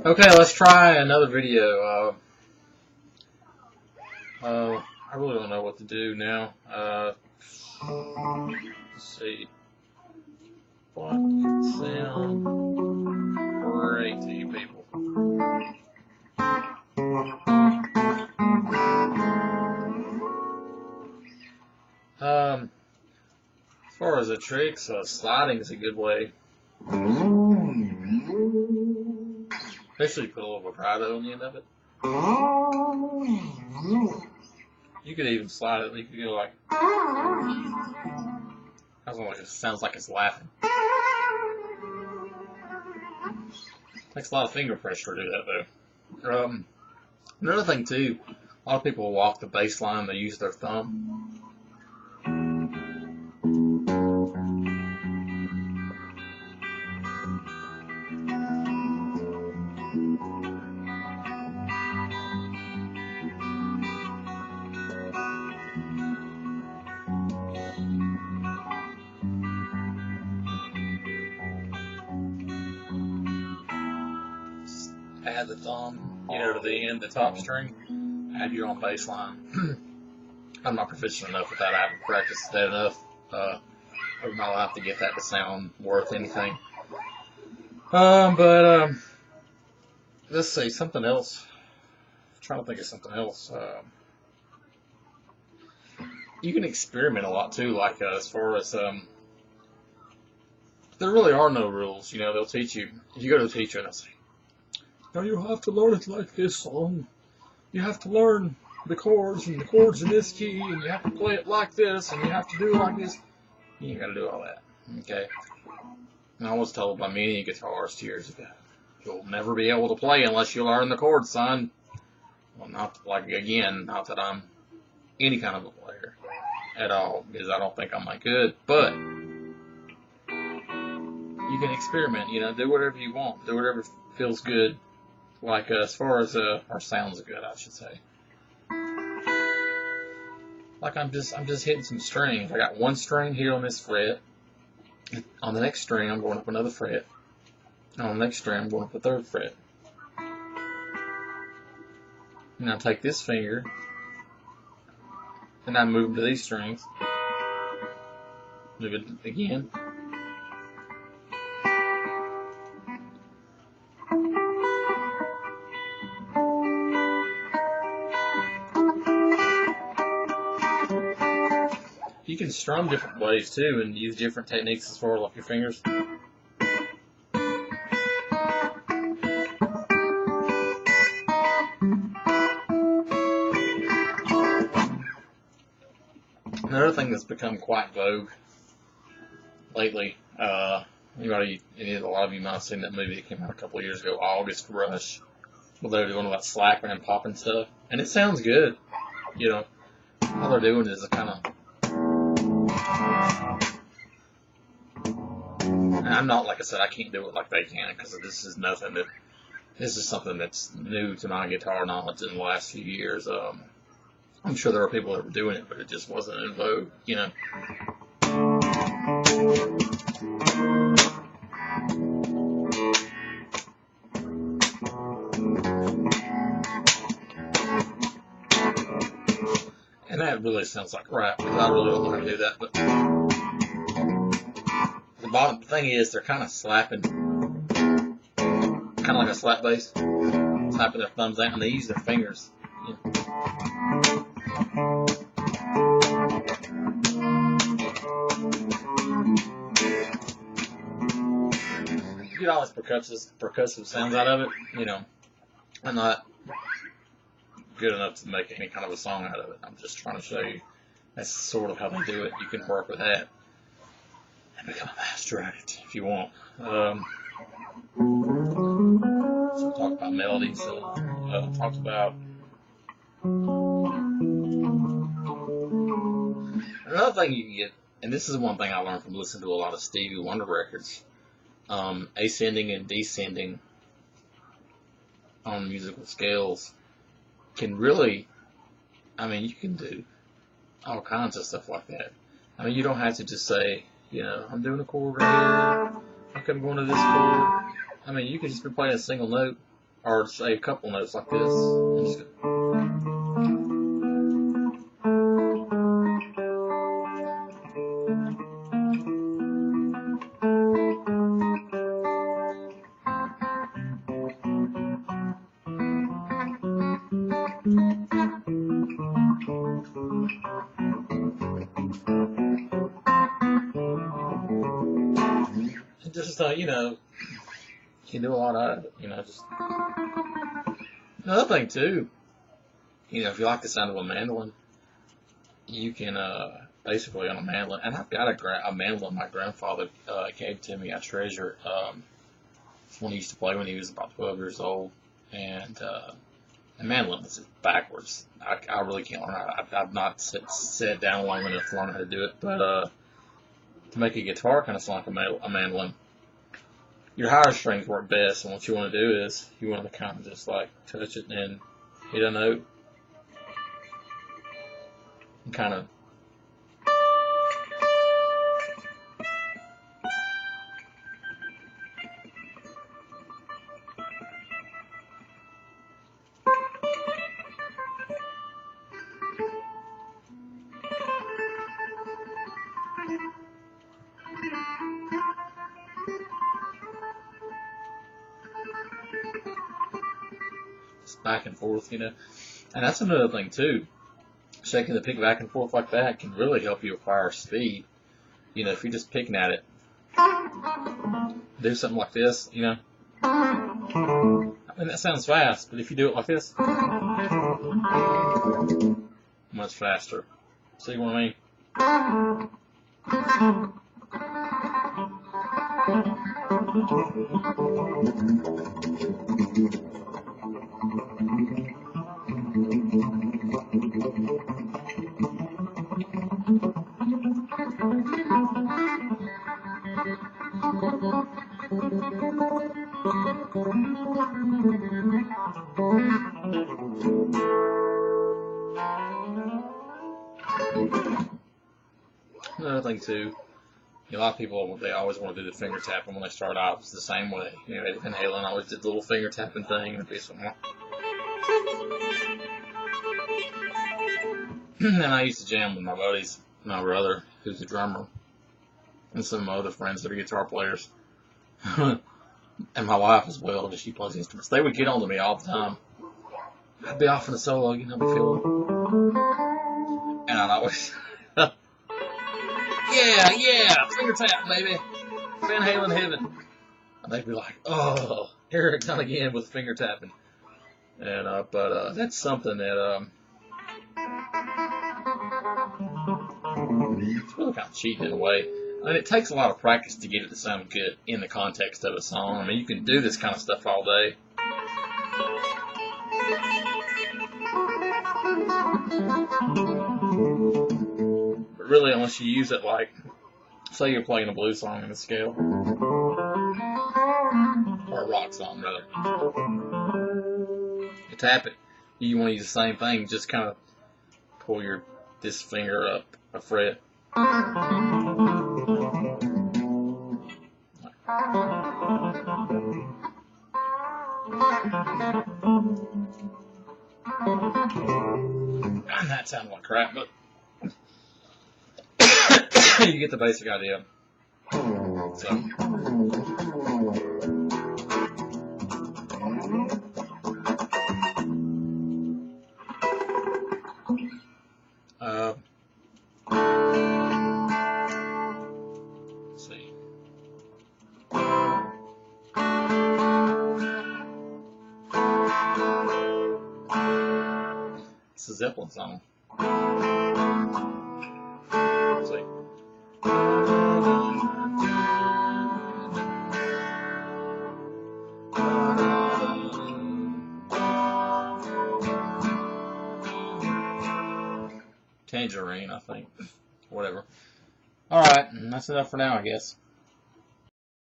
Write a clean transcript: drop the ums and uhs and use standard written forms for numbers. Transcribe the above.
Okay, let's try another video. I really don't know what to do now. Let's see. What sound great to you people? As far as the tricks, sliding is a good way. Especially put a little vibrato on the end of it. You could even slide it. You could go like. It sounds like it's laughing. Takes a lot of finger pressure to do that though. Another thing too, a lot of people walk the bass line. They use their thumb. Add the thumb, to the end, the top string. Add your own bass line. I'm not proficient enough with that. I haven't practiced that enough over my life to get that to sound worth anything. Let's see, something else. I'm trying to think of something else. You can experiment a lot too, like as far as there really are no rules. They'll teach you. If you go to a teacher and they'll say, "No, you have to learn it like this song. You have to learn the chords and the chords in this key, and you have to play it like this, and you have to do it like this." You ain't got to do all that, okay? And I was told by many guitarists years ago, "You'll never be able to play unless you learn the chords, son." Well, not that I'm any kind of a player at all, because I don't think I'm that good, but you can experiment, do whatever you want, do whatever feels good. Like as far as or sounds good, I should say. Like I'm just hitting some strings. I got one string here on this fret. On the next string, I'm going up another fret. And on the next string, I'm going up a third fret. And I take this finger and I move to these strings. Move it again. You can strum different ways too and use different techniques as far as your fingers. Another thing that's become quite vogue lately, a lot of you might have seen that movie that came out a couple of years ago, August Rush, where they're doing about slapping and popping stuff, and it sounds good. All they're doing is kind of. And I'm not, like I said, I can't do it like they can, because this is something that's new to my guitar knowledge in the last few years. I'm sure there are people that were doing it, but it just wasn't in vogue, And that really sounds like rap, because I really don't know how to do that, but the thing is, they're kind of slapping, kind of like a slap bass, slapping their thumbs out, and they use their fingers. You get all these percussive sounds out of it, I'm not good enough to make any kind of a song out of it. I'm just trying to show you that's sort of how they do it. You can work with that and become a master at it if you want. So talk about melodies. Talked about another thing you can get, and this is one thing I learned from listening to a lot of Stevie Wonder records. Ascending and descending on musical scales can really, you can do all kinds of stuff like that. You don't have to just say, I'm doing a chord right here, I'm going to this chord. You can just be playing a single note or say a couple notes like this. And just you know, you can do a lot of it. You know, just another thing too. You know, if you like the sound of a mandolin, you can basically on a mandolin. And I've got a mandolin my grandfather gave to me. I treasure it. One he used to play when he was about 12 years old, and the mandolin is backwards. I really can't learn how. I've not sat down long enough to learn how to do it, but to make a guitar kind of sound like a mandolin, your higher strings work best, and what you want to do is you want to kind of just like touch it and hit a note and kind of back and forth, you know. And that's another thing too. Shaking the pick back and forth like that can really help you acquire speed. You know, if you're just picking at it, do something like this, you know. I mean, that sounds fast, but if you do it like this, much faster. See what I mean? Another thing too, a lot of people, they always want to do the finger tapping when they start off. It's the same way. You know, Eddie Van Halen always did the little finger tapping thing, and it'd be something like. And I used to jam with my buddies, my brother, who's a drummer, and some of my other friends that are guitar players, and my wife as well, because she plays instruments. They would get on to me all the time. I'd be off in a solo, you know, be feeling, and I'd always, yeah, finger tap, baby, Van Halen heaven. And they'd be like, oh, here it comes again with finger tapping. And but that's something that it's really kind of cheating in a way. I mean, it takes a lot of practice to get it to sound good in the context of a song. I mean, you can do this kind of stuff all day. But really, unless you use it like, say you're playing a blues song in a scale, or a rock song rather, you tap it, you want to use the same thing, just kind of pull this finger up a fret. And that sounded like crap, but you get the basic idea. So. Let's see. It's a Zeppelin song. Let's see. Tangerine, I think. Whatever. Alright, that's enough for now, I guess.